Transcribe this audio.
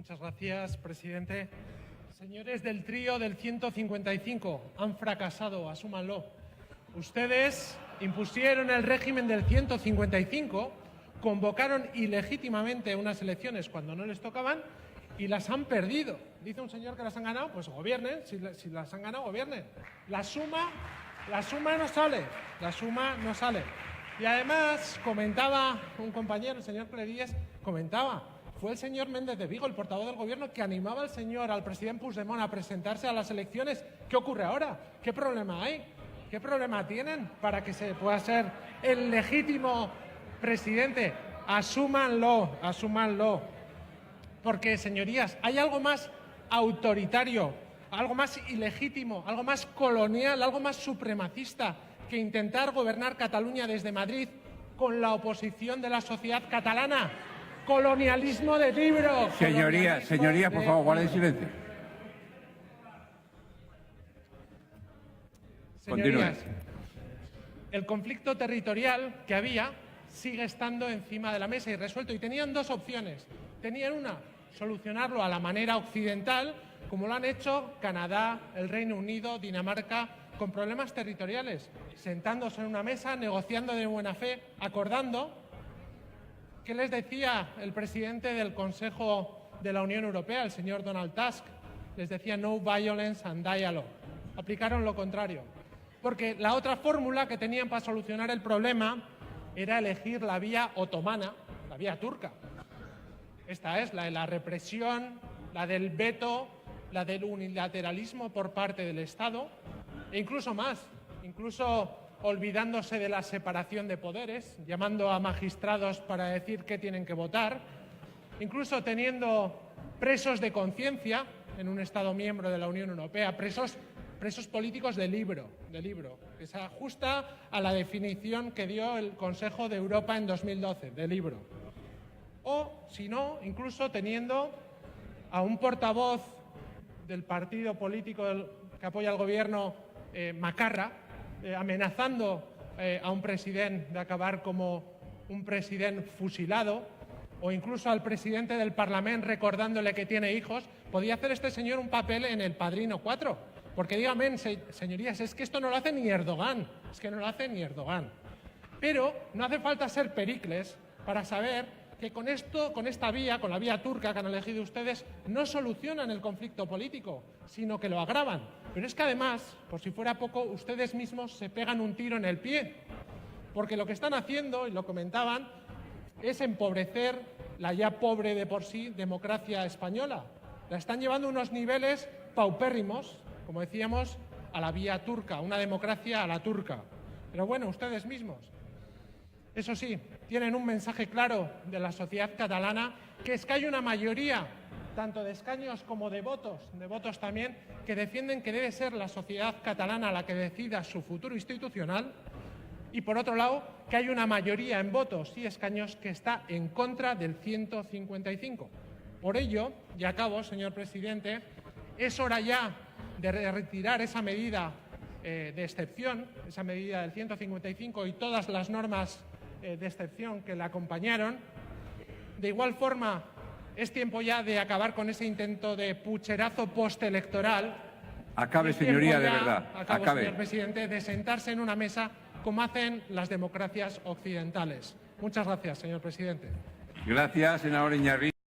Muchas gracias, presidente. Señores del trío del 155, han fracasado, asúmanlo. Ustedes impusieron el régimen del 155, convocaron ilegítimamente unas elecciones cuando no les tocaban y las han perdido. Dice un señor que las han ganado, pues gobiernen, si las han ganado, gobiernen. La suma no sale, Y además comentaba un compañero, el señor Cleries, fue el señor Méndez de Vigo, el portavoz del Gobierno, que animaba al presidente Puigdemont a presentarse a las elecciones. ¿Qué ocurre ahora? ¿Qué problema hay? ¿Qué problema tienen para que se pueda ser el legítimo presidente? Asúmanlo. Porque, señorías, hay algo más autoritario, algo más ilegítimo, algo más colonial, algo más supremacista que intentar gobernar Cataluña desde Madrid con la oposición de la sociedad catalana. Colonialismo de libro. Señoría, por favor, guarden silencio. Señorías, el conflicto territorial que había sigue estando encima de la mesa y resuelto. Y tenían dos opciones. Tenían una, solucionarlo a la manera occidental, como lo han hecho Canadá, el Reino Unido, Dinamarca, con problemas territoriales, sentándose en una mesa, negociando de buena fe, acordando. ¿Qué les decía el presidente del Consejo de la Unión Europea, el señor Donald Tusk? Les decía no violence and dialogue. Aplicaron lo contrario. Porque la otra fórmula que tenían para solucionar el problema era elegir la vía otomana, la vía turca. Esta es la de la represión, la del veto, la del unilateralismo por parte del Estado, e incluso más, olvidándose de la separación de poderes, llamando a magistrados para decir qué tienen que votar, incluso teniendo presos de conciencia en un Estado miembro de la Unión Europea, presos políticos de libro, que se ajusta a la definición que dio el Consejo de Europa en 2012, de libro. O, si no, incluso teniendo a un portavoz del partido político que apoya al Gobierno, Macarra, amenazando a un presidente de acabar como un presidente fusilado, o incluso al presidente del Parlamento recordándole que tiene hijos. Podía hacer este señor un papel en El Padrino 4. Porque díganme, señorías, es que esto no lo hace ni Erdogan. Pero no hace falta ser Pericles para saber que con esta vía, con la vía turca que han elegido ustedes, no solucionan el conflicto político, sino que lo agravan. Pero es que además, por si fuera poco, ustedes mismos se pegan un tiro en el pie. Porque lo que están haciendo, y lo comentaban, es empobrecer la ya pobre de por sí democracia española. La están llevando a unos niveles paupérrimos, como decíamos, a la vía turca, una democracia a la turca. Pero bueno, ustedes mismos. Eso sí, tienen un mensaje claro de la sociedad catalana, que es que hay una mayoría, tanto de escaños como de votos también, que defienden que debe ser la sociedad catalana la que decida su futuro institucional, y por otro lado, que hay una mayoría en votos y escaños que está en contra del 155. Por ello, y acabo, señor presidente, es hora ya de retirar esa medida de excepción, esa medida del 155 y todas las normas de excepción que la acompañaron. De igual forma, es tiempo ya de acabar con ese intento de pucherazo postelectoral. Acabe, señoría, de verdad. Acabe, señor presidente, de sentarse en una mesa como hacen las democracias occidentales. Muchas gracias, señor presidente. Gracias, senador Iñarritu.